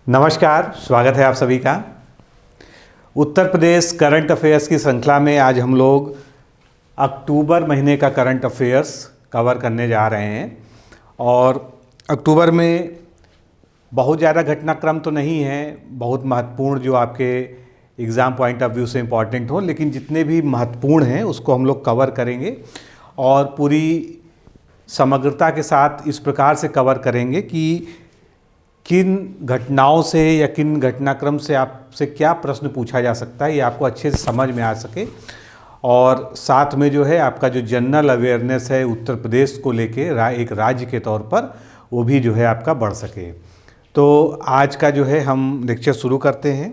नमस्कार, स्वागत है आप सभी का। उत्तर प्रदेश करंट अफेयर्स की श्रृंखला में आज हम लोग अक्टूबर महीने का करंट अफेयर्स कवर करने जा रहे हैं। और अक्टूबर में बहुत ज़्यादा घटनाक्रम तो नहीं है, बहुत महत्वपूर्ण जो आपके एग्ज़ाम पॉइंट ऑफ व्यू से इम्पॉर्टेंट हो, लेकिन जितने भी महत्वपूर्ण हैं उसको हम लोग कवर करेंगे और पूरी समग्रता के साथ इस प्रकार से कवर करेंगे कि किन घटनाओं से या किन घटनाक्रम से आपसे क्या प्रश्न पूछा जा सकता है, ये आपको अच्छे से समझ में आ सके। और साथ में जो है आपका जो जनरल अवेयरनेस है उत्तर प्रदेश को लेके एक राज्य के तौर पर, वो भी जो है आपका बढ़ सके। तो आज का जो है हम लेक्चर शुरू करते हैं।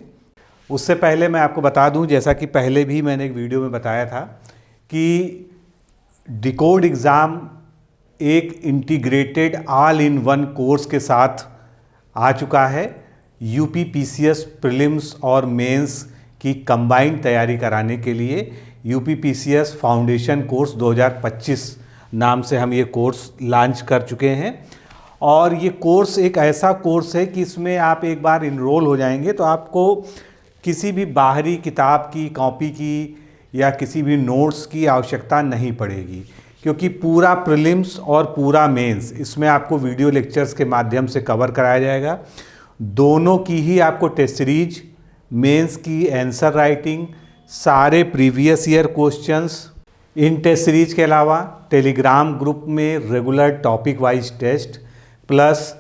उससे पहले मैं आपको बता दूं, जैसा कि पहले भी मैंने एक वीडियो में बताया था कि डिकोड एग्ज़ाम एक integrated all in one course के साथ आ चुका है। यूपी पीसीएस प्रीलिम्स और मेंस की कंबाइंड तैयारी कराने के लिए यूपी पीसीएस फाउंडेशन कोर्स 2025 नाम से हम ये कोर्स लॉन्च कर चुके हैं। और ये कोर्स एक ऐसा कोर्स है कि इसमें आप एक बार इनरोल हो जाएंगे तो आपको किसी भी बाहरी किताब की कॉपी की या किसी भी नोट्स की आवश्यकता नहीं पड़ेगी, क्योंकि पूरा प्रीलिम्स और पूरा मेंस इसमें आपको वीडियो लेक्चर्स के माध्यम से कवर कराया जाएगा। दोनों की ही आपको टेस्ट सीरीज, मेंस की आंसर राइटिंग, सारे previous year questions in test series के अलावा टेलीग्राम ग्रुप में regular topic wise test, plus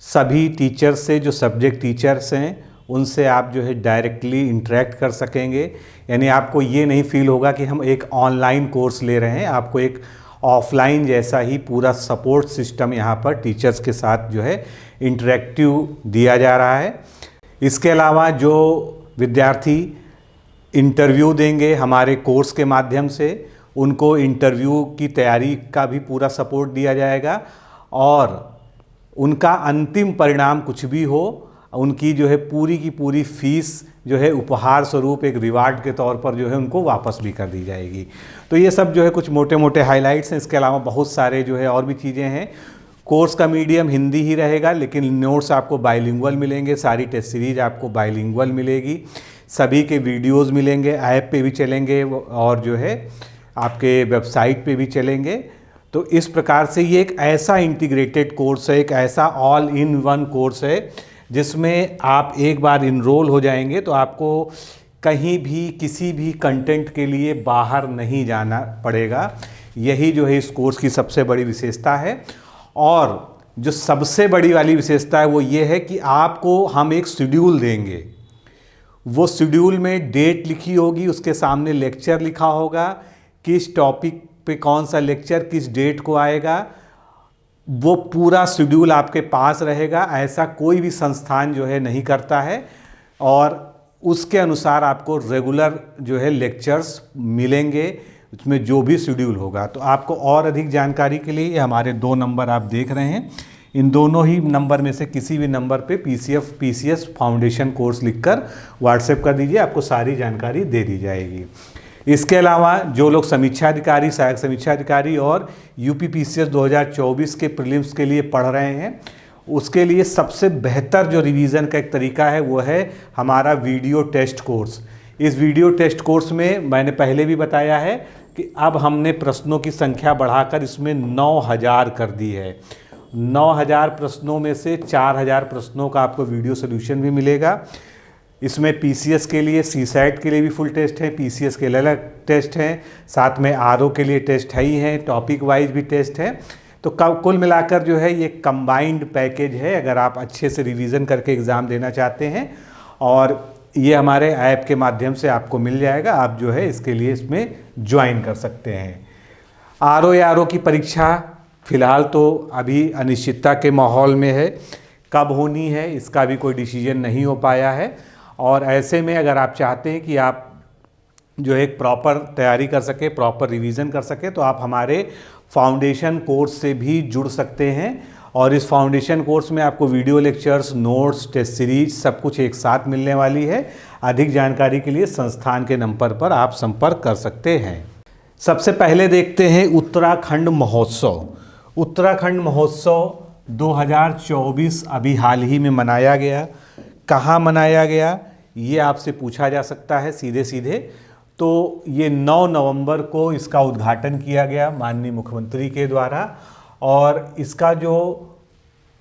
सभी टीचर्स से जो सब्जेक्ट टीचर्स हैं उनसे आप जो है डायरेक्टली इंटरेक्ट कर सकेंगे। यानी आपको ये नहीं फील होगा कि हम एक ऑनलाइन कोर्स ले रहे हैं, आपको एक ऑफलाइन जैसा ही पूरा सपोर्ट सिस्टम यहाँ पर टीचर्स के साथ जो है इंटरेक्टिव दिया जा रहा है। इसके अलावा जो विद्यार्थी इंटरव्यू देंगे हमारे कोर्स के माध्यम से, उनको इंटरव्यू की तैयारी का भी पूरा सपोर्ट दिया जाएगा। और उनका अंतिम परिणाम कुछ भी हो, उनकी जो है पूरी की पूरी फीस जो है उपहार स्वरूप एक रिवार्ड के तौर पर जो है उनको वापस भी कर दी जाएगी। तो ये सब जो है कुछ मोटे मोटे हाइलाइट्स हैं। इसके अलावा बहुत सारे जो है और भी चीज़ें हैं। कोर्स का मीडियम हिंदी ही रहेगा, लेकिन नोट्स आपको बाइलिंगुअल मिलेंगे, सारी टेस्ट सीरीज आपको बाइलिंगुअल मिलेगी, सभी के वीडियोज़ मिलेंगे, ऐप पे भी चलेंगे और जो है आपके वेबसाइट पे भी चलेंगे। तो इस प्रकार से ये एक ऐसा इंटीग्रेटेड कोर्स है, एक ऐसा ऑल इन वन कोर्स है जिसमें आप एक बार इनरोल हो जाएंगे तो आपको कहीं भी किसी भी कंटेंट के लिए बाहर नहीं जाना पड़ेगा। यही जो है इस कोर्स की सबसे बड़ी विशेषता है। और जो सबसे बड़ी वाली विशेषता है वो ये है कि आपको हम एक शेड्यूल देंगे। वो शेड्यूल में डेट लिखी होगी, उसके सामने लेक्चर लिखा होगा, किस टॉपिक पे कौन सा लेक्चर किस डेट को आएगा, वो पूरा शेड्यूल आपके पास रहेगा। ऐसा कोई भी संस्थान जो है नहीं करता है। और उसके अनुसार आपको रेगुलर जो है लेक्चर्स मिलेंगे, उसमें जो भी शेड्यूल होगा। तो आपको और अधिक जानकारी के लिए हमारे 2 नंबर आप देख रहे हैं, इन दोनों ही नंबर में से किसी भी नंबर पे पीसीएस फाउंडेशन कोर्स लिखकर व्हाट्सएप कर दीजिए, आपको सारी जानकारी दे दी जाएगी। इसके अलावा जो लोग समीक्षा अधिकारी, सहायक समीक्षा अधिकारी और यूपी पीसीएस 2024 के प्रीलिम्स के लिए पढ़ रहे हैं, उसके लिए सबसे बेहतर जो रिवीजन का एक तरीका है वो है हमारा वीडियो टेस्ट कोर्स। इस वीडियो टेस्ट कोर्स में मैंने पहले भी बताया है कि अब हमने प्रश्नों की संख्या बढ़ाकर इसमें 9000 कर दी है। 9000 प्रश्नों में से 4000 प्रश्नों का आपको वीडियो सोल्यूशन भी मिलेगा। इसमें पीसीएस के लिए, सीसैट के लिए भी फुल टेस्ट है, पीसीएस के अलग टेस्ट हैं, साथ में आरओ के लिए टेस्ट है ही हैं, टॉपिक वाइज भी टेस्ट है। तो कुल मिलाकर जो है ये कंबाइंड पैकेज है अगर आप अच्छे से रिवीजन करके एग्ज़ाम देना चाहते हैं। और ये हमारे ऐप के माध्यम से आपको मिल जाएगा, आप जो है इसके लिए इसमें ज्वाइन कर सकते हैं। आरओ की परीक्षा फ़िलहाल तो अभी अनिश्चितता के माहौल में है, कब होनी है इसका भी कोई डिसीजन नहीं हो पाया है। और ऐसे में अगर आप चाहते हैं कि आप जो एक प्रॉपर तैयारी कर सके, प्रॉपर रिवीजन कर सके, तो आप हमारे फाउंडेशन कोर्स से भी जुड़ सकते हैं। और इस फाउंडेशन कोर्स में आपको video lectures, notes, test series सब कुछ एक साथ मिलने वाली है। अधिक जानकारी के लिए संस्थान के नंबर पर आप संपर्क कर सकते हैं। सबसे पहले देखते हैं उत्तराखंड महोत्सव। उत्तराखंड महोत्सव 2024 अभी हाल ही में मनाया गया। कहाँ मनाया गया, ये आपसे पूछा जा सकता है सीधे सीधे। तो ये 9 नवंबर को इसका उद्घाटन किया गया माननीय मुख्यमंत्री के द्वारा, और इसका जो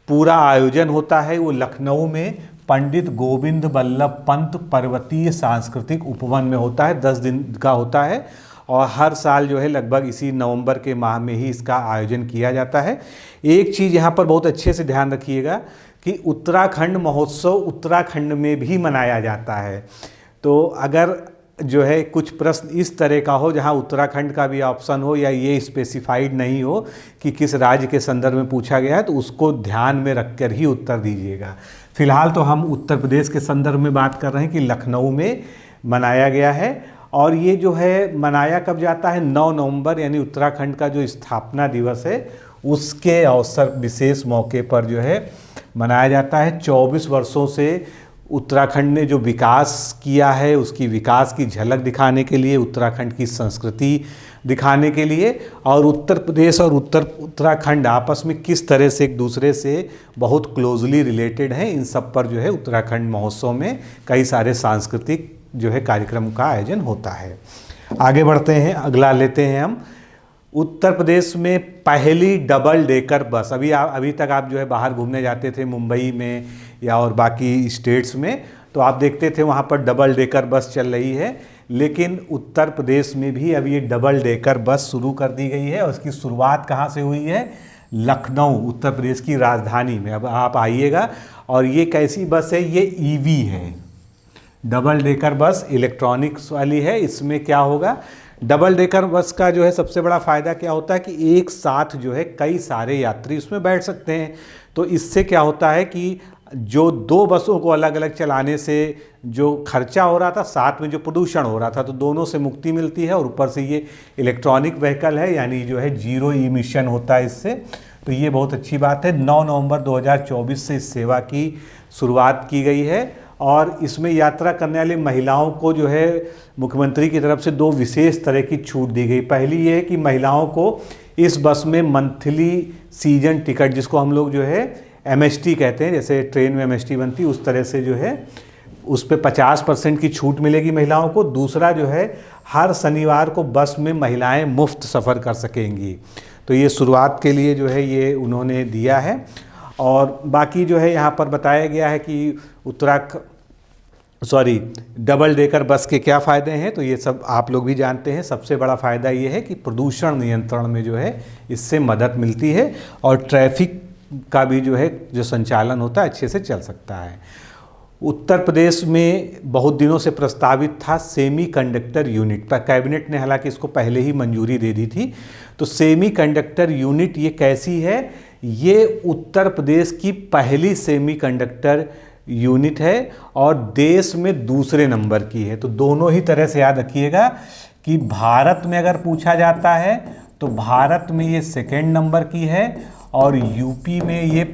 पूरा आयोजन होता है वो लखनऊ में पंडित गोविंद बल्लभ पंत पर्वतीय सांस्कृतिक उपवन में होता है। 10 दिन का होता है और हर साल जो है लगभग इसी नवंबर के माह में ही इसका आयोजन किया जाता है। एक चीज़ यहाँ पर बहुत अच्छे से ध्यान रखिएगा कि उत्तराखंड महोत्सव उत्तराखंड में भी मनाया जाता है। तो अगर जो है कुछ प्रश्न इस तरह का हो जहां उत्तराखंड का भी ऑप्शन हो या ये स्पेसिफाइड नहीं हो कि किस राज्य के संदर्भ में पूछा गया है, तो उसको ध्यान में रखकर ही उत्तर दीजिएगा। फिलहाल तो हम उत्तर प्रदेश के संदर्भ में बात कर रहे हैं कि लखनऊ में मनाया गया है। और ये जो है मनाया कब जाता है, 9 नवंबर यानी उत्तराखंड का जो स्थापना दिवस है उसके अवसर विशेष मौके पर जो है मनाया जाता है। 24 वर्षों से उत्तराखंड ने जो विकास किया है उसकी विकास की झलक दिखाने के लिए, उत्तराखंड की संस्कृति दिखाने के लिए, और उत्तर प्रदेश और उत्तराखंड आपस में किस तरह से एक दूसरे से बहुत क्लोजली रिलेटेड हैं, इन सब पर जो है उत्तराखंड महोत्सव में कई सारे सांस्कृतिक जो है कार्यक्रम का आयोजन होता है। आगे बढ़ते हैं, अगला लेते हैं हम। उत्तर प्रदेश में पहली डबल डेकर बस, अभी तक आप जो है बाहर घूमने जाते थे मुंबई में या और बाकी स्टेट्स में, तो आप देखते थे वहाँ पर डबल डेकर बस चल रही है। लेकिन उत्तर प्रदेश में भी अब ये डबल डेकर बस शुरू कर दी गई है और उसकी शुरुआत कहाँ से हुई है, लखनऊ, उत्तर प्रदेश की राजधानी में। अब आप आइएगा, और ये कैसी बस है, ये ईवी है, डबल डेकर बस इलेक्ट्रॉनिक्स वाली है। इसमें क्या होगा, डबल डेकर बस का जो है सबसे बड़ा फ़ायदा क्या होता है कि एक साथ जो है कई सारे यात्री उसमें बैठ सकते हैं। तो इससे क्या होता है कि जो 2 बसों को अलग अलग चलाने से जो खर्चा हो रहा था, साथ में जो प्रदूषण हो रहा था, तो दोनों से मुक्ति मिलती है। और ऊपर से ये इलेक्ट्रॉनिक व्हीकल है, यानी जो है 0 इमिशन होता है इससे, तो ये बहुत अच्छी बात है। 9 नवंबर 2024 से इस सेवा की शुरुआत की गई है। और इसमें यात्रा करने वाली महिलाओं को जो है मुख्यमंत्री की तरफ से 2 विशेष तरह की छूट दी गई। पहली ये है कि महिलाओं को इस बस में मंथली सीजन टिकट, जिसको हम लोग जो है MST कहते हैं, जैसे ट्रेन में MST बनती है उस तरह से जो है उस पर 50% की छूट मिलेगी महिलाओं को। दूसरा जो है हर शनिवार को बस में महिलाएं मुफ्त सफ़र कर सकेंगी। तो ये शुरुआत के लिए जो है ये उन्होंने दिया है। और बाकी जो है यहाँ पर बताया गया है कि डबल डेकर बस के क्या फ़ायदे हैं, तो ये सब आप लोग भी जानते हैं। सबसे बड़ा फ़ायदा ये है कि प्रदूषण नियंत्रण में जो है इससे मदद मिलती है, और ट्रैफिक का भी जो है जो संचालन होता है अच्छे से चल सकता है। उत्तर प्रदेश में बहुत दिनों से प्रस्तावित था सेमीकंडक्टर यूनिट, पर कैबिनेट ने हालांकि इसको पहले ही मंजूरी दे दी थी। तो सेमीकंडक्टर यूनिट ये कैसी है, ये उत्तर प्रदेश की पहली सेमीकंडक्टर यूनिट है और देश में दूसरे नंबर की है। तो दोनों ही तरह से याद रखिएगा कि भारत में अगर पूछा जाता है तो भारत में ये 2nd नंबर की है और यूपी में ये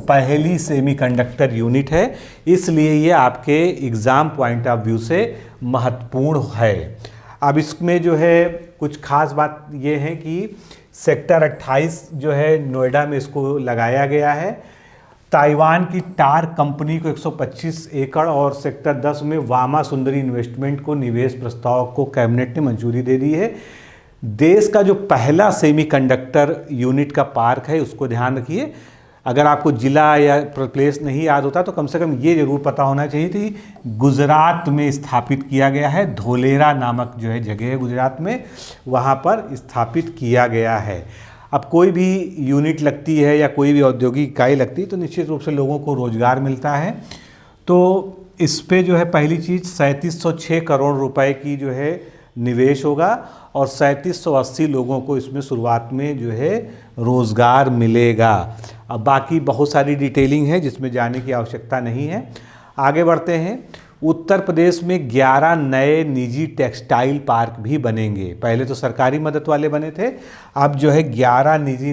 पहली सेमीकंडक्टर यूनिट है। इसलिए ये आपके एग्ज़ाम पॉइंट ऑफ व्यू से महत्वपूर्ण है। अब इसमें जो है कुछ खास बात ये है कि सेक्टर 28 जो है नोएडा में इसको लगाया गया है। ताइवान की टार कंपनी को 125 एकड़ और सेक्टर 10 में वामा सुंदरी इन्वेस्टमेंट को निवेश प्रस्ताव को कैबिनेट ने मंजूरी दे दी है। देश का जो पहला सेमीकंडक्टर यूनिट का पार्क है उसको ध्यान रखिए। अगर आपको ज़िला या प्लेस नहीं याद होता तो कम से कम ये ज़रूर पता होना चाहिए कि गुजरात में स्थापित किया गया है। धोलेरा नामक जो है जगह है गुजरात में, वहाँ पर स्थापित किया गया है। अब कोई भी यूनिट लगती है या कोई भी औद्योगिक इकाई लगती है तो निश्चित रूप से लोगों को रोज़गार मिलता है। तो इस पे जो है पहली चीज़ 3706 करोड़ रुपए की जो है निवेश होगा और 3780 लोगों को इसमें शुरुआत में जो है रोज़गार मिलेगा। अब बाकी बहुत सारी डिटेलिंग है जिसमें जाने की आवश्यकता नहीं है। आगे बढ़ते हैं। उत्तर प्रदेश में 11 नए निजी टेक्सटाइल पार्क भी बनेंगे। पहले तो सरकारी मदद वाले बने थे, अब जो है 11 निजी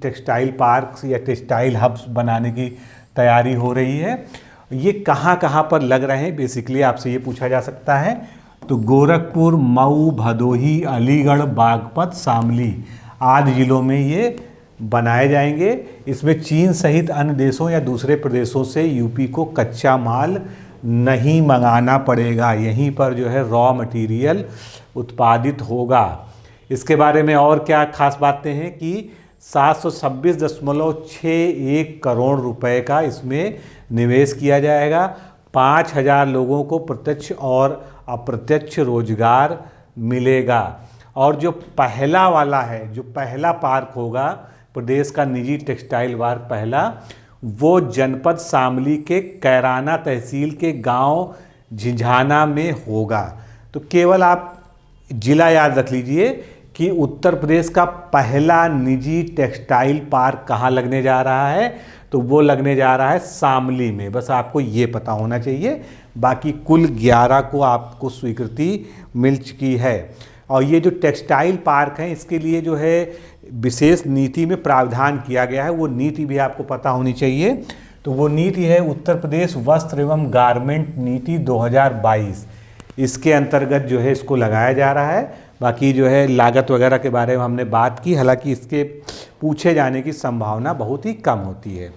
टेक्सटाइल पार्क्स या टेक्सटाइल हब्स बनाने की तैयारी हो रही है। ये कहाँ कहाँ पर लग रहे हैं, बेसिकली आपसे ये पूछा जा सकता है। तो गोरखपुर, मऊ, भदोही, अलीगढ़, बागपत, शामली आदि जिलों में ये बनाए जाएंगे। इसमें चीन सहित अन्य देशों या दूसरे प्रदेशों से यूपी को कच्चा माल नहीं मंगाना पड़ेगा, यहीं पर जो है रॉ मटेरियल उत्पादित होगा। इसके बारे में और क्या खास बातें हैं कि 726.61 करोड़ रुपए का इसमें निवेश किया जाएगा। 5,000 लोगों को प्रत्यक्ष और अप्रत्यक्ष रोजगार मिलेगा। और जो पहला वाला है, जो पहला पार्क होगा प्रदेश का निजी टेक्सटाइल पार्क पहला, वो जनपद शामली के कैराना तहसील के गांव झिंझाना में होगा। तो केवल आप जिला याद रख लीजिए कि उत्तर प्रदेश का पहला निजी टेक्सटाइल पार्क कहाँ लगने जा रहा है, तो वो लगने जा रहा है शामली में। बस आपको ये पता होना चाहिए। बाकी कुल 11 को आपको स्वीकृति मिल चुकी है। और ये जो टेक्सटाइल पार्क हैं, इसके लिए जो है विशेष नीति में प्रावधान किया गया है, वो नीति भी आपको पता होनी चाहिए। तो वो नीति है उत्तर प्रदेश वस्त्र एवं गारमेंट नीति 2022। इसके अंतर्गत जो है इसको लगाया जा रहा है। बाकी जो है लागत वगैरह के बारे में हमने बात की, हालांकि इसके पूछे जाने की संभावना बहुत ही कम होती है।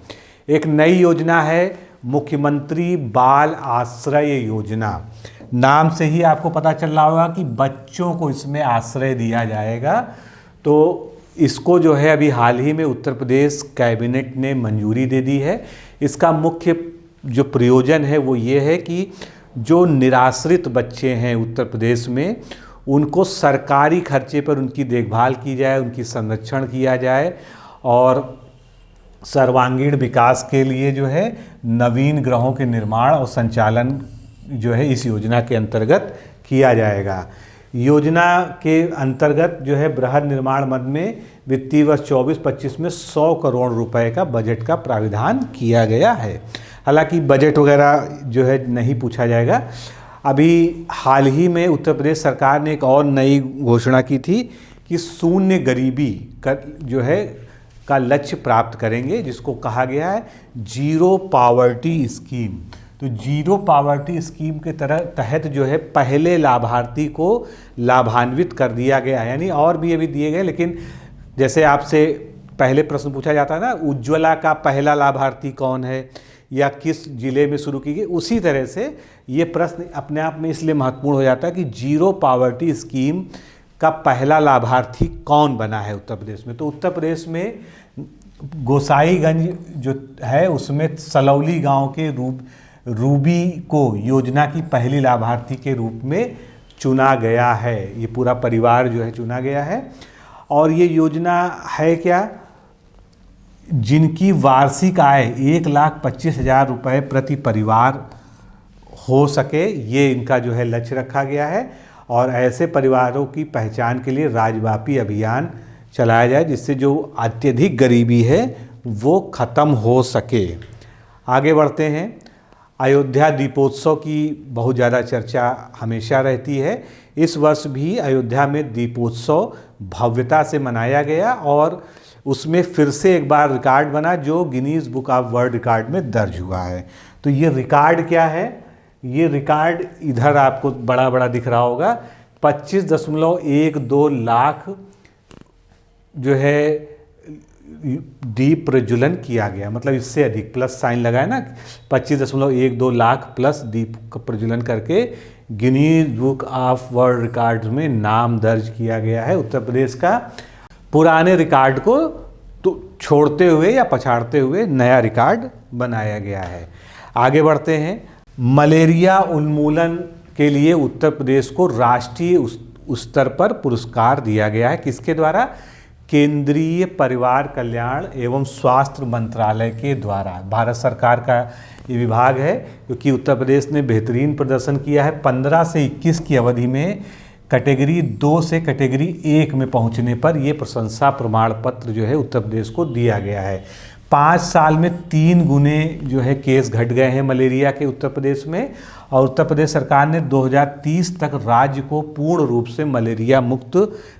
एक नई योजना है मुख्यमंत्री बाल आश्रय योजना। नाम से ही आपको पता चल रहा होगा कि बच्चों को इसमें आश्रय दिया जाएगा। तो इसको जो है अभी हाल ही में उत्तर प्रदेश कैबिनेट ने मंजूरी दे दी है। इसका मुख्य जो प्रयोजन है वो ये है कि जो निराश्रित बच्चे हैं उत्तर प्रदेश में, उनको सरकारी खर्चे पर उनकी देखभाल की जाए, उनकी संरक्षण किया जाए और सर्वांगीण विकास के लिए जो है नवीन गृहों के निर्माण और संचालन जो है इस योजना के अंतर्गत किया जाएगा। योजना के अंतर्गत जो है बृहद निर्माण मद में वित्तीय वर्ष 24-25 में 100 करोड़ रुपए का बजट का प्राविधान किया गया है। हालांकि बजट वगैरह जो है नहीं पूछा जाएगा। अभी हाल ही में उत्तर प्रदेश सरकार ने एक और नई घोषणा की थी कि शून्य गरीबी का जो है का लक्ष्य प्राप्त करेंगे, जिसको कहा गया है जीरो पावर्टी स्कीम। तो जीरो पावर्टी स्कीम के तहत जो है पहले लाभार्थी को लाभान्वित कर दिया गया है। यानी और भी अभी दिए गए, लेकिन जैसे आपसे पहले प्रश्न पूछा जाता है ना, उज्ज्वला का पहला लाभार्थी कौन है या किस जिले में शुरू की गई, उसी तरह से ये प्रश्न अपने आप में इसलिए महत्वपूर्ण हो जाता है कि जीरो पावर्टी स्कीम का पहला लाभार्थी कौन बना है उत्तर प्रदेश में। तो उत्तर प्रदेश में गोसाईगंज जो है उसमें सलौली गांव के रूबी को योजना की पहली लाभार्थी के रूप में चुना गया है। ये पूरा परिवार जो है चुना गया है। और ये योजना है क्या, जिनकी वार्षिक आय 1,25,000 रुपये प्रति परिवार हो सके, ये इनका जो है लक्ष्य रखा गया है। और ऐसे परिवारों की पहचान के लिए राज्यव्यापी अभियान चलाया जाए, जिससे जो अत्यधिक गरीबी है वो ख़त्म हो सके। आगे बढ़ते हैं। अयोध्या दीपोत्सव की बहुत ज़्यादा चर्चा हमेशा रहती है। इस वर्ष भी अयोध्या में दीपोत्सव भव्यता से मनाया गया और उसमें फिर से एक बार रिकॉर्ड बना जो Guinness book of world record में दर्ज हुआ है। तो ये रिकॉर्ड क्या है, ये रिकॉर्ड इधर आपको बड़ा बड़ा दिख रहा होगा। 25.12 लाख जो है दीप प्रज्वलन किया गया, मतलब इससे अधिक प्लस साइन लगा है ना, 25.12 लाख प्लस दीप का प्रज्वलन करके Guinness book of world record में नाम दर्ज किया गया है। उत्तर प्रदेश का पुराने रिकॉर्ड को तो छोड़ते हुए या पछाड़ते हुए नया रिकॉर्ड बनाया गया है। आगे बढ़ते हैं। मलेरिया उन्मूलन के लिए उत्तर प्रदेश को राष्ट्रीय स्तर पर पुरस्कार दिया गया है। किसके द्वारा? केंद्रीय परिवार कल्याण एवं स्वास्थ्य मंत्रालय के द्वारा। भारत सरकार का ये विभाग है, क्योंकि उत्तर प्रदेश ने बेहतरीन प्रदर्शन किया है। 15 से 21 की अवधि में कैटेगरी 2 से कैटेगरी 1 में पहुंचने पर यह प्रशंसा प्रमाण पत्र जो है उत्तर प्रदेश को दिया गया है। 5 साल में 3 गुने जो है केस घट गए हैं मलेरिया के उत्तर प्रदेश में। और उत्तर प्रदेश सरकार ने 2030 तक राज्य को पूर्ण रूप से मलेरिया मुक्त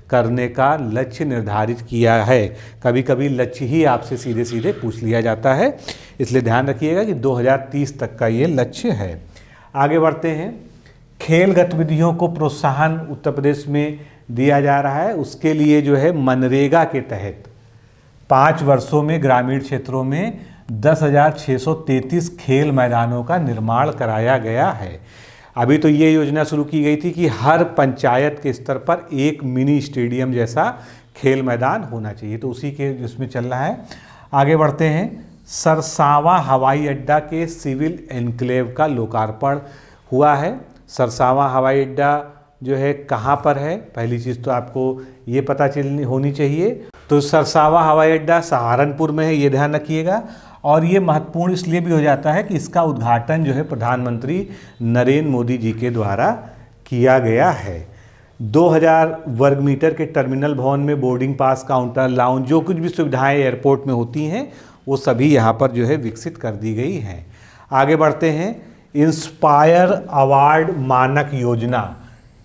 करने का लक्ष्य निर्धारित किया है। कभी कभी लक्ष्य ही आपसे सीधे सीधे पूछ लिया जाता है, इसलिए ध्यान रखिएगा कि 2030 तक का ये लक्ष्य है। आगे बढ़ते हैं। खेल गतिविधियों को प्रोत्साहन उत्तर प्रदेश में दिया जा रहा है। उसके लिए जो है मनरेगा के तहत 5 वर्षों में ग्रामीण क्षेत्रों में 10,633 खेल मैदानों का निर्माण कराया गया है। अभी तो ये योजना शुरू की गई थी कि हर पंचायत के स्तर पर एक मिनी स्टेडियम जैसा खेल मैदान होना चाहिए, तो उसी के जिसमें चल रहा है। आगे बढ़ते हैं। सरसावा हवाई अड्डा के सिविल एन्क्लेव का लोकार्पण हुआ है। सरसावा हवाई अड्डा जो है कहाँ पर है, पहली चीज़ तो आपको ये पता चलनी होनी चाहिए। तो सरसावा हवाई अड्डा सहारनपुर में है, ये ध्यान रखिएगा। और ये महत्वपूर्ण इसलिए भी हो जाता है कि इसका उद्घाटन जो है प्रधानमंत्री नरेंद्र मोदी जी के द्वारा किया गया है। 2000 वर्ग मीटर के टर्मिनल भवन में बोर्डिंग पास, काउंटर, लाउंज, जो कुछ भी सुविधाएं एयरपोर्ट में होती हैं वो सभी यहाँ पर जो है विकसित कर दी गई हैं। आगे बढ़ते हैं। इंस्पायर अवार्ड मानक योजना,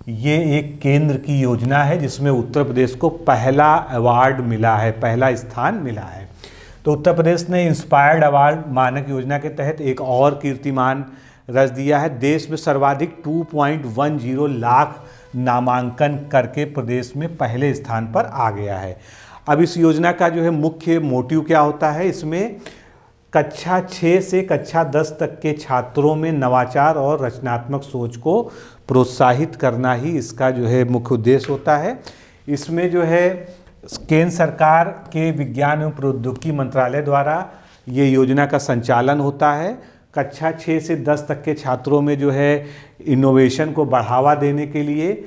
ये एक केंद्र की योजना है जिसमें उत्तर प्रदेश को पहला अवार्ड मिला है, पहला स्थान मिला है। तो उत्तर प्रदेश ने इंस्पायर्ड अवार्ड मानक योजना के तहत एक और कीर्तिमान रच दिया है। देश में सर्वाधिक 2.10 लाख नामांकन करके प्रदेश में पहले स्थान पर आ गया है। अब इस योजना का जो है मुख्य मोटिव क्या होता है, इसमें कक्षा 6 से कक्षा 10 तक के छात्रों में नवाचार और रचनात्मक सोच को प्रोत्साहित करना ही इसका जो है मुख्य उद्देश्य होता है। इसमें जो है केंद्र सरकार के विज्ञान एवं प्रौद्योगिकी मंत्रालय द्वारा ये योजना का संचालन होता है। कक्षा 6 से 10 तक के छात्रों में जो है इनोवेशन को बढ़ावा देने के लिए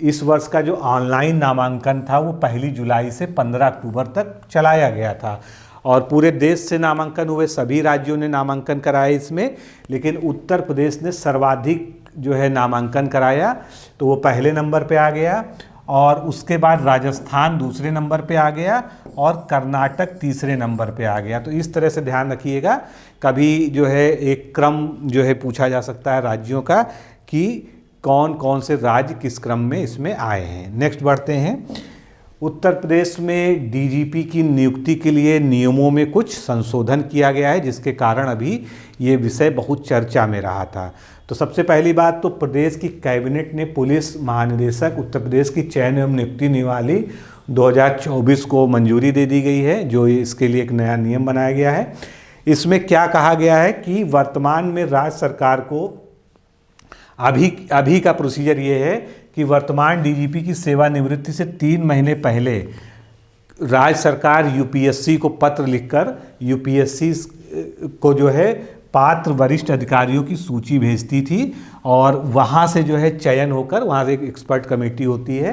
इस वर्ष का जो ऑनलाइन नामांकन था वो 1 जुलाई से 15 अक्टूबर तक चलाया गया था और पूरे देश से नामांकन हुए, सभी राज्यों ने नामांकन कराया इसमें, लेकिन उत्तर प्रदेश ने सर्वाधिक जो है नामांकन कराया, तो वो पहले नंबर पे आ गया। और उसके बाद राजस्थान दूसरे नंबर पे आ गया और कर्नाटक तीसरे नंबर पे आ गया। तो इस तरह से ध्यान रखिएगा, कभी जो है एक क्रम जो है पूछा जा सकता है राज्यों का कि कौन कौन से राज्य किस क्रम में इसमें आए हैं। नेक्स्ट बढ़ते हैं। उत्तर प्रदेश में डीजीपी की नियुक्ति के लिए नियमों में कुछ संशोधन किया गया है, जिसके कारण अभी ये विषय बहुत चर्चा में रहा था। तो सबसे पहली बात तो प्रदेश की कैबिनेट ने पुलिस महानिदेशक उत्तर प्रदेश की चयन एवं नियुक्ति नियमावली 2024 को मंजूरी दे दी गई है, जो इसके लिए एक नया नियम बनाया गया है। इसमें क्या कहा गया है कि वर्तमान में राज्य सरकार को अभी का प्रोसीजर ये है कि वर्तमान डीजीपी की सेवानिवृत्ति से 3 महीने पहले राज्य सरकार यूपीएससी को पत्र लिखकर यूपीएससी को जो है पात्र वरिष्ठ अधिकारियों की सूची भेजती थी और वहाँ से जो है चयन होकर, वहाँ से एक एक्सपर्ट कमेटी होती है,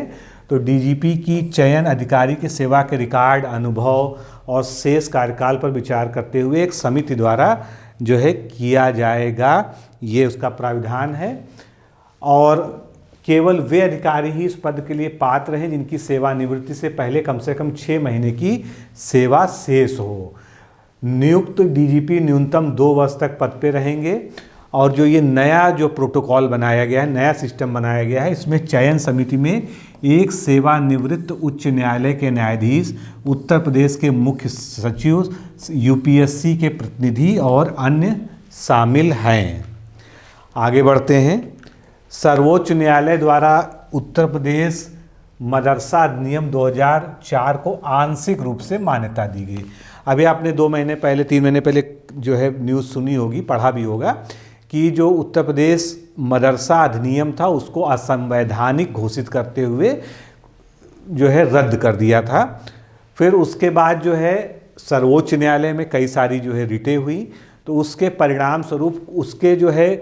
तो डीजीपी की चयन अधिकारी के सेवा के रिकॉर्ड, अनुभव और शेष कार्यकाल पर विचार करते हुए एक समिति द्वारा जो है किया जाएगा, ये उसका प्राविधान है। और केवल वे अधिकारी ही इस पद के लिए पात्र हैं जिनकी सेवानिवृत्ति से पहले कम से कम 6 महीने की सेवा शेष हो। नियुक्त डीजीपी न्यूनतम 2 वर्ष तक पद पे रहेंगे। और जो ये नया जो प्रोटोकॉल बनाया गया है, नया सिस्टम बनाया गया है, इसमें चयन समिति में एक सेवानिवृत्त उच्च न्यायालय के न्यायाधीश, उत्तर प्रदेश के मुख्य सचिव, यूपीएससी के प्रतिनिधि और अन्य शामिल हैं। आगे बढ़ते हैं। सर्वोच्च न्यायालय द्वारा उत्तर प्रदेश मदरसा अधिनियम 2004 को आंशिक रूप से मान्यता दी गई। अभी आपने 2 महीने पहले, 3 महीने पहले जो है न्यूज़ सुनी होगी, पढ़ा भी होगा कि जो उत्तर प्रदेश मदरसा अधिनियम था उसको असंवैधानिक घोषित करते हुए जो है रद्द कर दिया था। फिर उसके बाद जो है सर्वोच्च न्यायालय में कई सारी जो है रिटें हुई, तो उसके परिणाम स्वरूप उसके जो है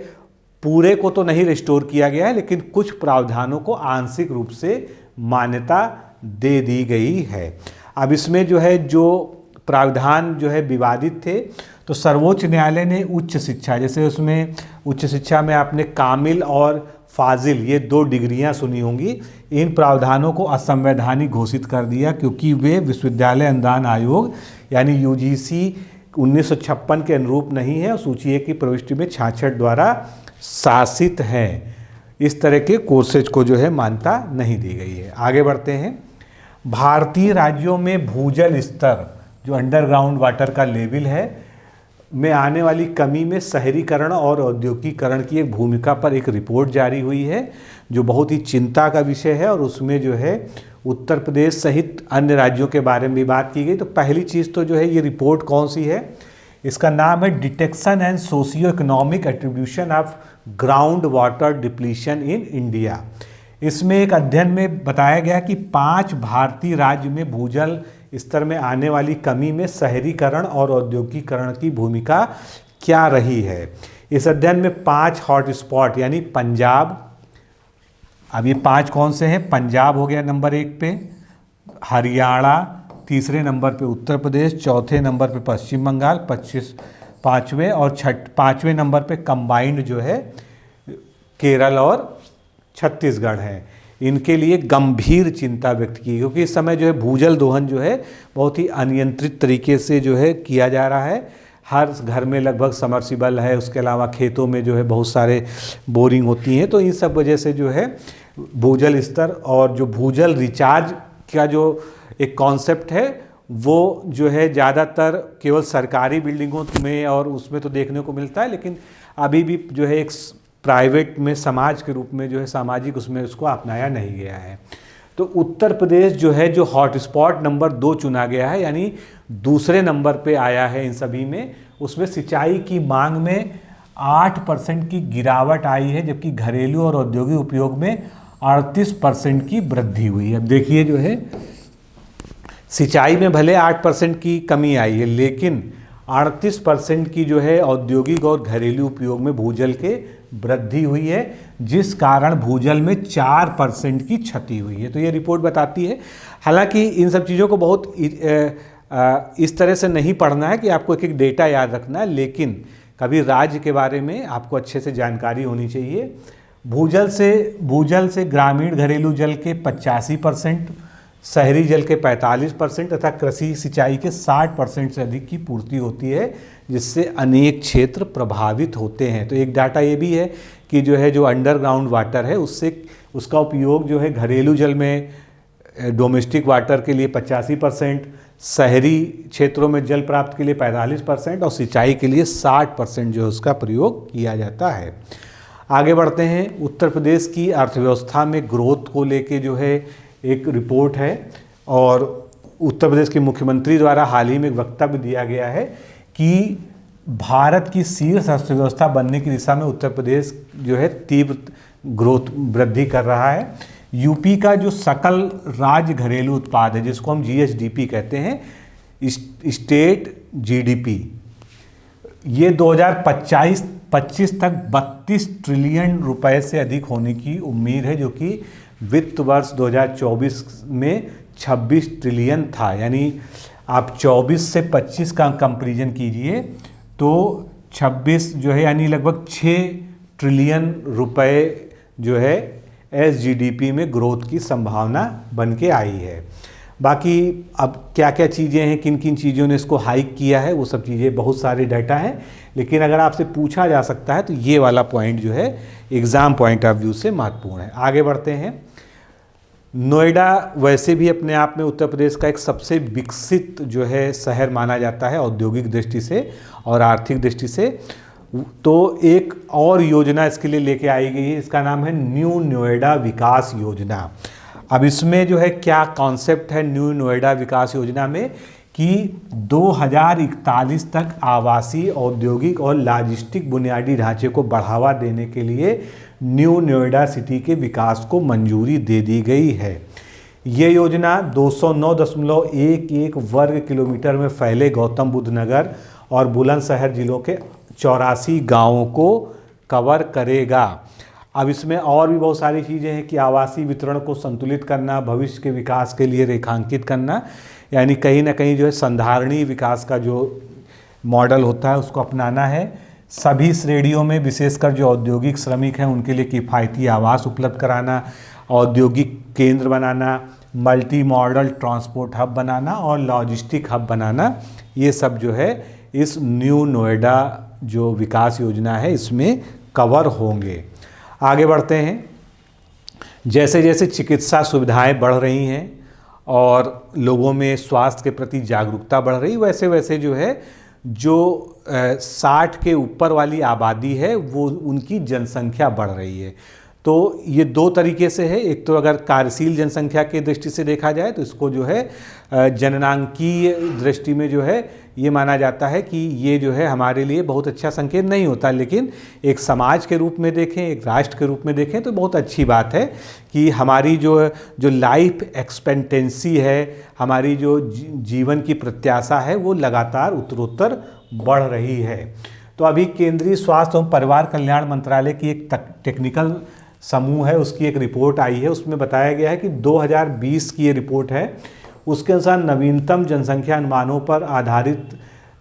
पूरे को तो नहीं रिस्टोर किया गया है, लेकिन कुछ प्रावधानों को आंशिक रूप से मान्यता दे दी गई है। अब इसमें जो है जो प्रावधान जो है विवादित थे, तो सर्वोच्च न्यायालय ने उच्च शिक्षा, जैसे उसमें उच्च शिक्षा में आपने कामिल और फाजिल ये 2 डिग्रियां सुनी होंगी, इन प्रावधानों को असंवैधानिक घोषित कर दिया क्योंकि वे विश्वविद्यालय अनुदान आयोग यानी यूजीसी 1956 के अनुरूप नहीं है और सूची 1 की प्रविष्टि में 66 द्वारा शासित हैं। इस तरह के कोर्सेज को जो है मान्यता नहीं दी गई है। आगे बढ़ते हैं। भारतीय राज्यों में भूजल स्तर जो अंडरग्राउंड वाटर का लेवल है में आने वाली कमी में शहरीकरण और औद्योगिकीकरण की एक भूमिका पर एक रिपोर्ट जारी हुई है जो बहुत ही चिंता का विषय है। और उसमें जो है उत्तर प्रदेश सहित अन्य राज्यों के बारे में भी बात की गई। तो पहली चीज़ तो जो है ये रिपोर्ट कौन सी है, इसका नाम है detection and socio economic attribution of ground water depletion in India. इसमें एक अध्ययन में बताया गया कि 5 भारतीय राज्य में भूजल स्तर में आने वाली कमी में शहरीकरण और औद्योगिकीकरण की भूमिका क्या रही है। इस अध्ययन में 5 हॉट स्पॉट यानी पंजाब, अब ये 5 कौन से हैं, पंजाब हो गया नंबर 1 पे, हरियाणा तीसरे नंबर पे उत्तर प्रदेश, चौथे नंबर पे पश्चिम बंगाल, 5वें और 5वें नंबर पे कंबाइंड जो है केरल और छत्तीसगढ़ है। इनके लिए गंभीर चिंता व्यक्त की, क्योंकि इस समय जो है भूजल दोहन जो है बहुत ही अनियंत्रित तरीके से जो है किया जा रहा है। हर घर में लगभग समरसिबल है, उसके अलावा खेतों में जो है बहुत सारे बोरिंग होती हैं। तो इन सब वजह से जो है भूजल स्तर और जो भूजल रिचार्ज का जो एक कॉन्सेप्ट है वो जो है ज़्यादातर केवल सरकारी बिल्डिंगों में और उसमें तो देखने को मिलता है, लेकिन अभी भी जो है एक प्राइवेट में समाज के रूप में जो है सामाजिक उसमें उसको अपनाया नहीं गया है। तो उत्तर प्रदेश जो है जो हॉटस्पॉट नंबर 2 चुना गया है, यानी दूसरे नंबर पे आया है इन सभी में। उसमें सिंचाई की मांग में 8% की गिरावट आई है, जबकि घरेलू और औद्योगिक उपयोग में 38% की वृद्धि हुई है। अब देखिए जो है सिंचाई में भले 8% की कमी आई है, लेकिन 38% की जो है औद्योगिक और घरेलू उपयोग में भूजल के वृद्धि हुई है, जिस कारण भूजल में 4% की क्षति हुई है। तो ये रिपोर्ट बताती है। हालांकि इन सब चीज़ों को बहुत इस तरह से नहीं पढ़ना है कि आपको एक एक डेटा याद रखना है, लेकिन कभी राज्य के बारे में आपको अच्छे से जानकारी होनी चाहिए। भूजल से ग्रामीण घरेलू जल के 85%, शहरी जल के 45% तथा कृषि सिंचाई के 60% से अधिक की पूर्ति होती है, जिससे अनेक क्षेत्र प्रभावित होते हैं। तो एक डाटा ये भी है कि जो अंडरग्राउंड वाटर है उसका उपयोग जो है घरेलू जल में डोमेस्टिक वाटर के लिए 85%, शहरी क्षेत्रों में जल प्राप्त के लिए 45% और सिंचाई के लिए 60% जो है उसका प्रयोग किया जाता है। आगे बढ़ते हैं। उत्तर प्रदेश की अर्थव्यवस्था में ग्रोथ को लेके जो है एक रिपोर्ट है, और उत्तर प्रदेश के मुख्यमंत्री द्वारा हाल ही में एक वक्तव्य दिया गया है कि भारत की शीर्ष अर्थव्यवस्था बनने की दिशा में उत्तर प्रदेश जो है तीव्र ग्रोथ वृद्धि कर रहा है। यूपी का जो सकल राज्य घरेलू उत्पाद है, जिसको हम जीएसडीपी कहते हैं, स्टेट जीडीपी, ये 2025 तक 32 ट्रिलियन रुपए से अधिक होने की उम्मीद है, जो कि वित्त वर्ष 2024 में 26 ट्रिलियन था। यानी आप 24 से 25 का कंपैरिजन कीजिए तो 26 जो है यानी लगभग 6 ट्रिलियन रुपए जो है एसजीडीपी में ग्रोथ की संभावना बन के आई है। बाकी अब क्या क्या चीज़ें हैं, किन किन चीज़ों ने इसको हाइक किया है, वो सब चीज़ें बहुत सारे डाटा हैं, लेकिन अगर आपसे पूछा जा सकता है तो ये वाला पॉइंट जो है एग्ज़ाम पॉइंट ऑफ व्यू से महत्वपूर्ण है। आगे बढ़ते हैं। नोएडा वैसे भी अपने आप में उत्तर प्रदेश का एक सबसे विकसित जो है शहर माना जाता है औद्योगिक दृष्टि से और आर्थिक दृष्टि से। तो एक और योजना इसके लिए लेके आई गई है, इसका नाम है न्यू नोएडा विकास योजना। अब इसमें जो है क्या कॉन्सेप्ट है न्यू नोएडा विकास योजना में कि 2041 तक आवासीय, औद्योगिक और लॉजिस्टिक बुनियादी ढांचे को बढ़ावा देने के लिए न्यू नोएडा सिटी के विकास को मंजूरी दे दी गई है। ये योजना 209.11 वर्ग किलोमीटर में फैले गौतम बुद्ध नगर और बुलंदशहर जिलों के 84 गांवों को कवर करेगा। अब इसमें और भी बहुत सारी चीज़ें हैं कि आवासीय वितरण को संतुलित करना, भविष्य के विकास के लिए रेखांकित करना, यानी कहीं ना कहीं जो है संधारणीय विकास का जो मॉडल होता है उसको अपनाना है। सभी श्रेणियों में विशेषकर जो औद्योगिक श्रमिक हैं उनके लिए किफ़ायती आवास उपलब्ध कराना, औद्योगिक केंद्र बनाना, मल्टी मॉडल ट्रांसपोर्ट हब बनाना और लॉजिस्टिक हब बनाना, ये सब जो है इस न्यू नोएडा जो विकास योजना है इसमें कवर होंगे। आगे बढ़ते हैं। जैसे जैसे चिकित्सा सुविधाएं बढ़ रही हैं और लोगों में स्वास्थ्य के प्रति जागरूकता बढ़ रही, वैसे वैसे जो है जो 60 के ऊपर वाली आबादी है वो उनकी जनसंख्या बढ़ रही है। तो ये दो तरीके से है। एक तो अगर कार्यशील जनसंख्या की दृष्टि से देखा जाए तो इसको जो है जननांकीय दृष्टि में जो है ये माना जाता है कि ये जो है हमारे लिए बहुत अच्छा संकेत नहीं होता, लेकिन एक समाज के रूप में देखें, एक राष्ट्र के रूप में देखें तो बहुत अच्छी बात है कि हमारी जो लाइफ एक्सपेक्टेंसी है, हमारी जो जीवन की प्रत्याशा है वो लगातार उत्तरोत्तर बढ़ रही है। तो अभी केंद्रीय स्वास्थ्य एवं परिवार कल्याण मंत्रालय की एक टेक्निकल समूह है, उसकी एक रिपोर्ट आई है। उसमें बताया गया है कि 2020 की ये रिपोर्ट है, उसके अनुसार नवीनतम जनसंख्या अनुमानों पर आधारित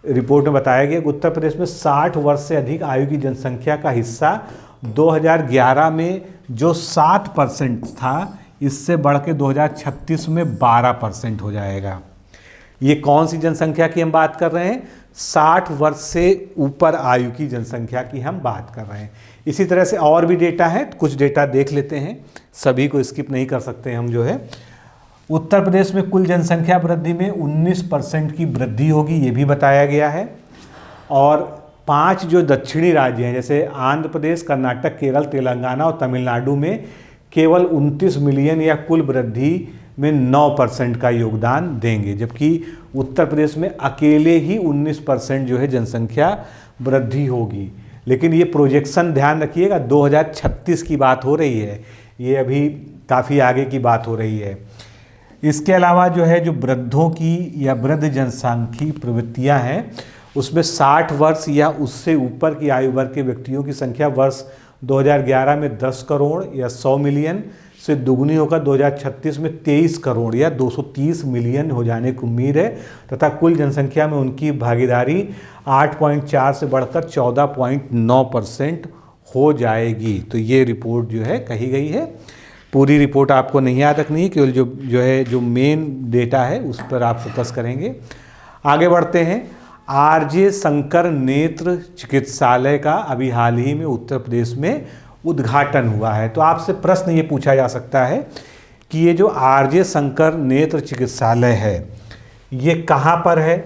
रिपोर्ट में बताया गया कि उत्तर प्रदेश में 60 वर्ष से अधिक आयु की जनसंख्या का हिस्सा 2011 में जो 60% था, इससे बढ़ के 2036 में 12% हो जाएगा। ये कौन सी जनसंख्या की हम बात कर रहे हैं? 60 वर्ष से ऊपर आयु की जनसंख्या की हम बात कर रहे हैं। इसी तरह से और भी डेटा है, कुछ डेटा देख लेते हैं, सभी को स्किप नहीं कर सकते हम जो है। उत्तर प्रदेश में कुल जनसंख्या वृद्धि में 19% की वृद्धि होगी, ये भी बताया गया है। और 5 जो दक्षिणी राज्य हैं जैसे आंध्र प्रदेश, कर्नाटक, केरल, तेलंगाना और तमिलनाडु में केवल 29 मिलियन या कुल वृद्धि में 9% का योगदान देंगे, जबकि उत्तर प्रदेश में अकेले ही 19% जो है जनसंख्या वृद्धि होगी। लेकिन ये प्रोजेक्शन ध्यान रखिएगा 2036 की बात हो रही है, ये अभी काफ़ी आगे की बात हो रही है। इसके अलावा जो है जो वृद्धों की या वृद्ध जनसांख्यिकी प्रवृत्तियां हैं, उसमें 60 वर्ष या उससे ऊपर की आयु वर्ग के व्यक्तियों की संख्या वर्ष 2011 में 10 करोड़ या 100 मिलियन से दुगनी होकर 2036 में 23 करोड़ या 230 मिलियन हो जाने की उम्मीद है, तथा कुल जनसंख्या में उनकी भागीदारी 8.4 से बढ़कर 14.9% हो जाएगी। तो ये रिपोर्ट जो है कही गई है। पूरी रिपोर्ट आपको नहीं याद रखनी है, केवल जो मेन डेटा है उस पर आप फोकस करेंगे। आगे बढ़ते हैं। आरजे शंकर नेत्र चिकित्सालय का अभी हाल ही में उत्तर प्रदेश में उद्घाटन हुआ है। तो आपसे प्रश्न ये पूछा जा सकता है कि ये जो आरजे शंकर नेत्र चिकित्सालय है ये कहाँ पर है?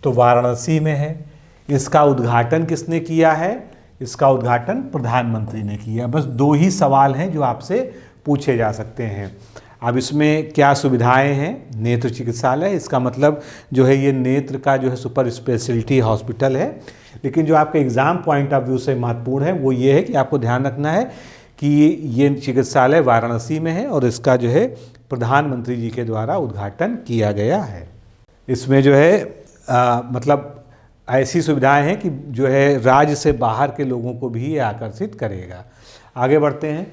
तो वाराणसी में है। इसका उद्घाटन किसने किया है? इसका उद्घाटन प्रधानमंत्री ने किया। बस 2 ही सवाल हैं जो आपसे पूछे जा सकते हैं। अब इसमें क्या सुविधाएं हैं? नेत्र चिकित्सालय, इसका मतलब जो है ये नेत्र का जो है सुपर स्पेशलिटी हॉस्पिटल है। लेकिन जो आपके एग्ज़ाम पॉइंट ऑफ व्यू से महत्वपूर्ण है वो ये है कि आपको ध्यान रखना है कि ये चिकित्सालय वाराणसी में है और इसका जो है प्रधानमंत्री जी के द्वारा उद्घाटन किया गया है। इसमें जो है मतलब ऐसी सुविधाएं हैं कि जो है राज्य से बाहर के लोगों को भी ये आकर्षित करेगा। आगे बढ़ते हैं।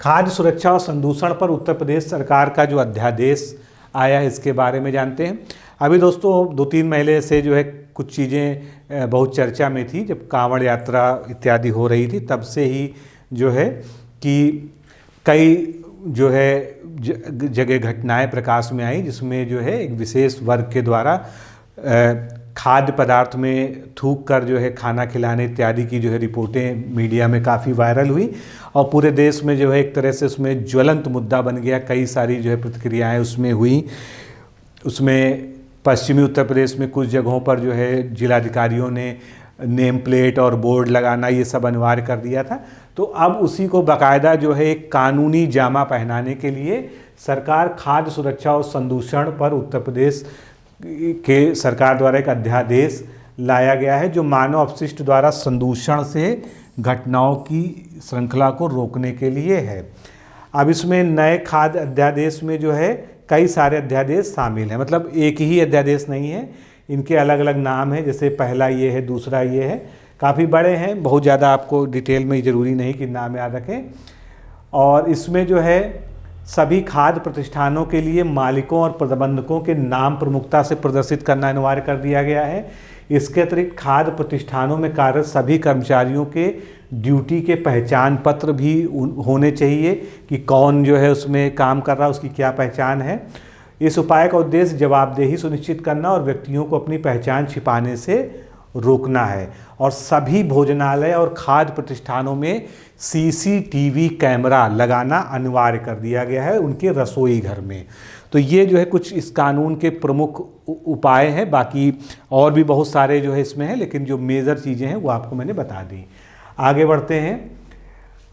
खाद्य सुरक्षा और संदूषण पर उत्तर प्रदेश सरकार का जो अध्यादेश आया है इसके बारे में जानते हैं। अभी दोस्तों 2-3 महीने से जो है कुछ चीज़ें बहुत चर्चा में थी, जब कांवड़ यात्रा इत्यादि हो रही थी तब से ही जो है कि कई जो है जगह घटनाएं प्रकाश में आई, जिसमें जो है एक विशेष वर्ग के द्वारा खाद्य पदार्थ में थूक कर जो है खाना खिलाने इत्यादि की जो है रिपोर्टें मीडिया में काफ़ी वायरल हुई और पूरे देश में जो है एक तरह से उसमें ज्वलंत मुद्दा बन गया। कई सारी जो है प्रतिक्रियाएं उसमें हुई। उसमें पश्चिमी उत्तर प्रदेश में कुछ जगहों पर जो है जिलाधिकारियों ने नेम प्लेट और बोर्ड लगाना ये सब अनिवार्य कर दिया था। तो अब उसी को बाकायदा जो है एक कानूनी जामा पहनाने के लिए सरकार खाद्य सुरक्षा और संदूषण पर उत्तर प्रदेश के सरकार द्वारा एक अध्यादेश लाया गया है जो मानव अपशिष्ट द्वारा संदूषण से घटनाओं की श्रृंखला को रोकने के लिए है। अब इसमें नए खाद्य अध्यादेश में जो है कई सारे अध्यादेश शामिल हैं, मतलब एक ही अध्यादेश नहीं है, इनके अलग अलग नाम हैं। जैसे पहला ये है, दूसरा ये है, काफ़ी बड़े हैं, बहुत ज़्यादा आपको डिटेल में ज़रूरी नहीं कि नाम याद रखें। और इसमें जो है सभी खाद्य प्रतिष्ठानों के लिए मालिकों और प्रबंधकों के नाम प्रमुखता से प्रदर्शित करना अनिवार्य कर दिया गया है। इसके अतिरिक्त खाद्य प्रतिष्ठानों में कार्यरत सभी कर्मचारियों के ड्यूटी के पहचान पत्र भी होने चाहिए कि कौन जो है उसमें काम कर रहा है, उसकी क्या पहचान है। इस उपाय का उद्देश्य जवाबदेही सुनिश्चित करना और व्यक्तियों को अपनी पहचान छिपाने से रोकना है। और सभी भोजनालय और खाद्य प्रतिष्ठानों में सीसीटीवी कैमरा लगाना अनिवार्य कर दिया गया है उनके रसोई घर में। तो ये जो है कुछ इस कानून के प्रमुख उपाय हैं। बाकी और भी बहुत सारे जो है इसमें हैं, लेकिन जो मेजर चीज़ें हैं वो आपको मैंने बता दी। आगे बढ़ते हैं।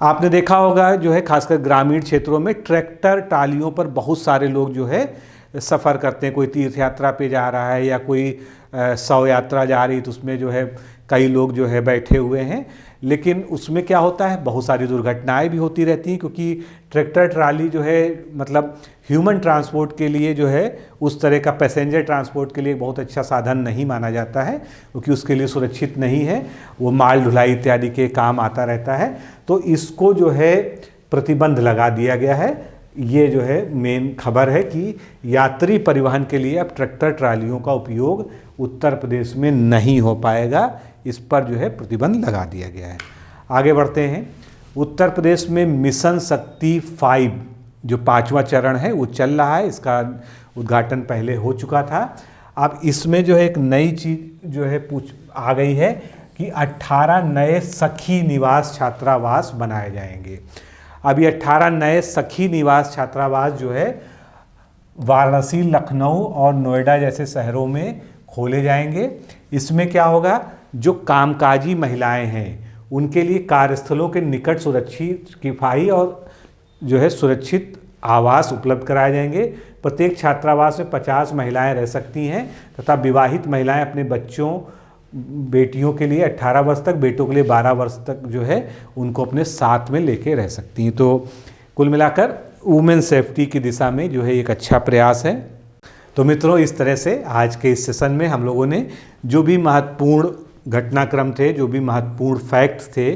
आपने देखा होगा जो है खासकर ग्रामीण क्षेत्रों में ट्रैक्टर ट्रालियों पर बहुत सारे लोग जो है सफ़र करते हैं। कोई तीर्थ यात्रा पे जा रहा है या कोई शव यात्रा जा रही, तो उसमें जो है कई लोग जो है बैठे हुए हैं। लेकिन उसमें क्या होता है, बहुत सारी दुर्घटनाएं भी होती रहती हैं, क्योंकि ट्रैक्टर ट्राली जो है मतलब ह्यूमन ट्रांसपोर्ट के लिए जो है उस तरह का पैसेंजर ट्रांसपोर्ट के लिए बहुत अच्छा साधन नहीं माना जाता है, क्योंकि उसके लिए सुरक्षित नहीं है। वो माल ढुलाई इत्यादि के काम आता रहता है। तो इसको जो है प्रतिबंध लगा दिया गया है। ये जो है मेन खबर है कि यात्री परिवहन के लिए अब ट्रैक्टर ट्रालियों का उपयोग उत्तर प्रदेश में नहीं हो पाएगा। इस पर जो है प्रतिबंध लगा दिया गया है। आगे बढ़ते हैं। उत्तर प्रदेश में मिशन शक्ति 5 जो 5वां चरण है वो चल रहा है। इसका उद्घाटन पहले हो चुका था। अब इसमें जो है एक नई चीज़ जो है आ गई है कि 18 नए सखी निवास छात्रावास बनाए जाएंगे। अब ये 18 नए सखी निवास छात्रावास जो है वाराणसी, लखनऊ और नोएडा जैसे शहरों में खोले जाएंगे। इसमें क्या होगा, जो कामकाजी महिलाएं हैं उनके लिए कार्यस्थलों के निकट सुरक्षित, किफ़ायती और जो है सुरक्षित आवास उपलब्ध कराए जाएंगे। प्रत्येक छात्रावास में 50 महिलाएं रह सकती हैं तथा विवाहित महिलाएं अपने बच्चों, बेटियों के लिए 18 वर्ष तक, बेटों के लिए 12 वर्ष तक जो है उनको अपने साथ में लेके रह सकती हैं। तो कुल मिलाकर वुमेन सेफ्टी की दिशा में जो है एक अच्छा प्रयास है। तो मित्रों, इस तरह से आज के इस सेशन में हम लोगों ने जो भी महत्वपूर्ण घटनाक्रम थे, जो भी महत्वपूर्ण फैक्ट्स थे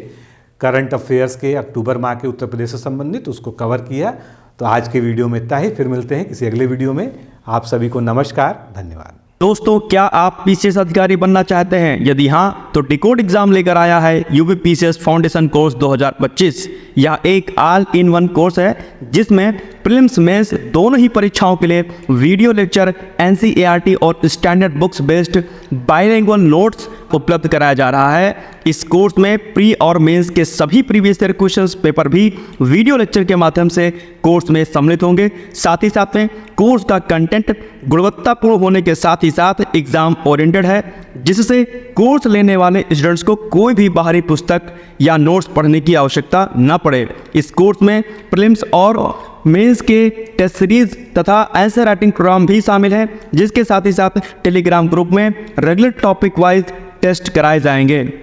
करंट अफेयर्स के अक्टूबर माह के उत्तर प्रदेश से संबंधित, उसको कवर किया। तो आज के वीडियो में इतना ही। फिर मिलते हैं किसी अगले वीडियो में। आप सभी को नमस्कार, धन्यवाद। दोस्तों, क्या आप पीसीएस अधिकारी बनना चाहते हैं? यदि हाँ, तो डिकोड एग्जाम लेकर आया है यूपी पीसीएस फाउंडेशन कोर्स 2025। यह एक ऑल इन वन कोर्स है जिसमें प्रीलिम्स मेंस दोनों ही परीक्षाओं के लिए वीडियो लेक्चर, एनसीईआरटी और standard books based bilingual notes उपलब्ध कराया जा रहा है। इस कोर्स में प्री और मेंस के सभी प्रीवियस ईयर क्वेश्चंस पेपर भी वीडियो लेक्चर के माध्यम से कोर्स में सम्मिलित होंगे। साथ ही साथ में कोर्स का कंटेंट गुणवत्तापूर्ण होने के साथ ही साथ एग्जाम ओरिएंटेड है, जिससे कोर्स लेने वाले स्टूडेंट्स को कोई भी बाहरी पुस्तक या नोट्स पढ़ने की आवश्यकता न पड़े। इस कोर्स में प्रीलिम्स और मेंस के टेस्ट सीरीज तथा आंसर राइटिंग प्रोग्राम भी शामिल है, जिसके साथ ही साथ टेलीग्राम ग्रुप में रेगुलर टॉपिक वाइज टेस्ट कराए जाएंगे।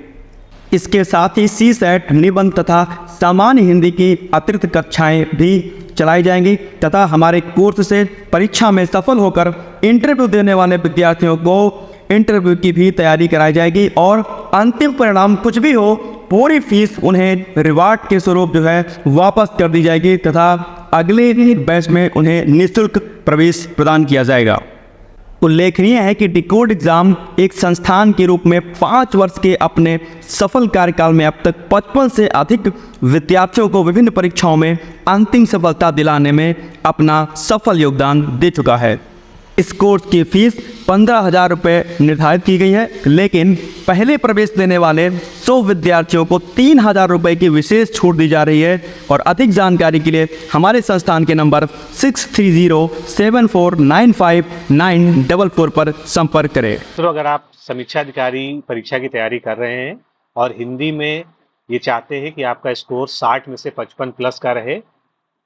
इसके साथ ही सीसेट, निबंध तथा सामान्य हिंदी की अतिरिक्त कक्षाएं भी चलाई जाएंगी तथा हमारे कोर्स से परीक्षा में सफल होकर इंटरव्यू देने वाले विद्यार्थियों को इंटरव्यू की भी तैयारी कराई जाएगी और अंतिम परिणाम कुछ भी हो, पूरी फीस उन्हें रिवार्ड के स्वरूप जो है वापस कर दी जाएगी तथा अगले बैच में उन्हें निःशुल्क प्रवेश प्रदान किया जाएगा। उल्लेखनीय है कि डिकोड एग्जाम एक संस्थान के रूप में 5 वर्ष के अपने सफल कार्यकाल में अब तक 55 से अधिक विद्यार्थियों को विभिन्न परीक्षाओं में अंतिम सफलता दिलाने में अपना सफल योगदान दे चुका है। इस कोर्स की फीस 15,000 रुपये निर्धारित की गई है, लेकिन पहले प्रवेश देने वाले 100 विद्यार्थियों को 3,000 रुपये की विशेष छूट दी जा रही है। और अधिक जानकारी के लिए हमारे संस्थान के नंबर 6307495944 पर संपर्क करें। तो अगर आप समीक्षा अधिकारी परीक्षा की तैयारी कर रहे हैं और हिंदी में ये चाहते हैं कि आपका स्कोर 60 में से 55 प्लस का रहे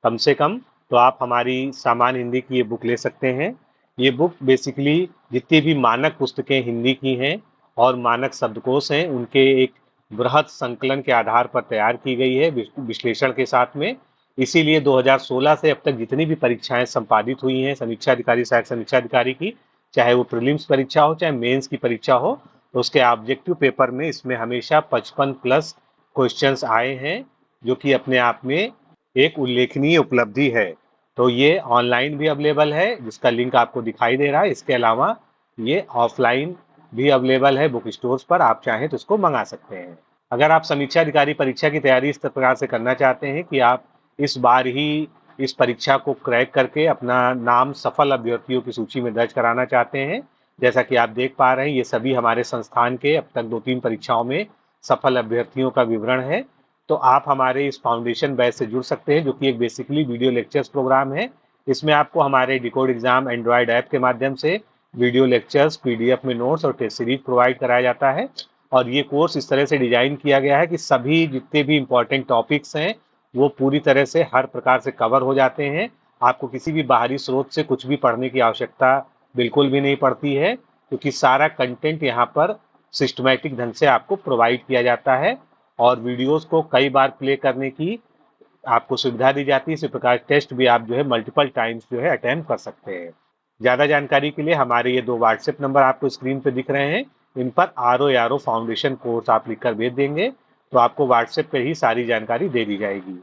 कम से कम, तो आप हमारी सामान्य हिंदी की ये बुक ले सकते हैं। ये बुक बेसिकली जितनी भी मानक पुस्तकें हिंदी की हैं और मानक शब्दकोश हैं, उनके एक बृहद संकलन के आधार पर तैयार की गई है विश्लेषण के साथ में। इसीलिए 2016 से अब तक जितनी भी परीक्षाएं संपादित हुई हैं समीक्षा अधिकारी, सहायक समीक्षा अधिकारी की, चाहे वो प्रीलिम्स परीक्षा हो चाहे मेंस की परीक्षा हो, तो उसके ऑब्जेक्टिव पेपर में इसमें हमेशा 55 प्लस क्वेश्चंस आए हैं, जो कि अपने आप में एक उल्लेखनीय उपलब्धि है। तो ये ऑनलाइन भी अवेलेबल है, जिसका लिंक आपको दिखाई दे रहा है। इसके अलावा ये ऑफलाइन भी अवेलेबल है बुक स्टोर्स पर, आप चाहें तो इसको मंगा सकते हैं। अगर आप समीक्षा अधिकारी परीक्षा की तैयारी इस प्रकार से करना चाहते हैं कि आप इस बार ही इस परीक्षा को क्रैक करके अपना नाम सफल अभ्यर्थियों की सूची में दर्ज कराना चाहते हैं, जैसा कि आप देख पा रहे हैं ये सभी हमारे संस्थान के अब तक 2-3 परीक्षाओं में सफल अभ्यर्थियों का विवरण है, तो आप हमारे इस फाउंडेशन बैच से जुड़ सकते हैं, जो कि एक बेसिकली वीडियो लेक्चर्स प्रोग्राम है। इसमें आपको हमारे डिकोड एग्जाम एंड्रॉयड ऐप के माध्यम से वीडियो लेक्चर्स, PDF में नोट्स और टेस्ट सीरीज प्रोवाइड कराया जाता है। और ये कोर्स इस तरह से डिजाइन किया गया है कि सभी जितने भी इम्पोर्टेंट टॉपिक्स हैं वो पूरी तरह से हर प्रकार से कवर हो जाते हैं। आपको किसी भी बाहरी स्रोत से कुछ भी पढ़ने की आवश्यकता बिल्कुल भी नहीं पड़ती है, क्योंकि सारा कंटेंट यहाँ पर सिस्टमैटिक ढंग से आपको प्रोवाइड किया जाता है और वीडियोस को कई बार प्ले करने की आपको सुविधा दी जाती है। इसी प्रकार टेस्ट भी आप जो है मल्टीपल टाइम्स जो है अटेम्प्ट कर सकते हैं। ज़्यादा जानकारी के लिए हमारे ये 2 व्हाट्सएप नंबर आपको स्क्रीन पे दिख रहे हैं, इन पर आरओ फाउंडेशन कोर्स आप लिखकर भेज देंगे तो आपको व्हाट्सएप पे ही सारी जानकारी दे दी जाएगी।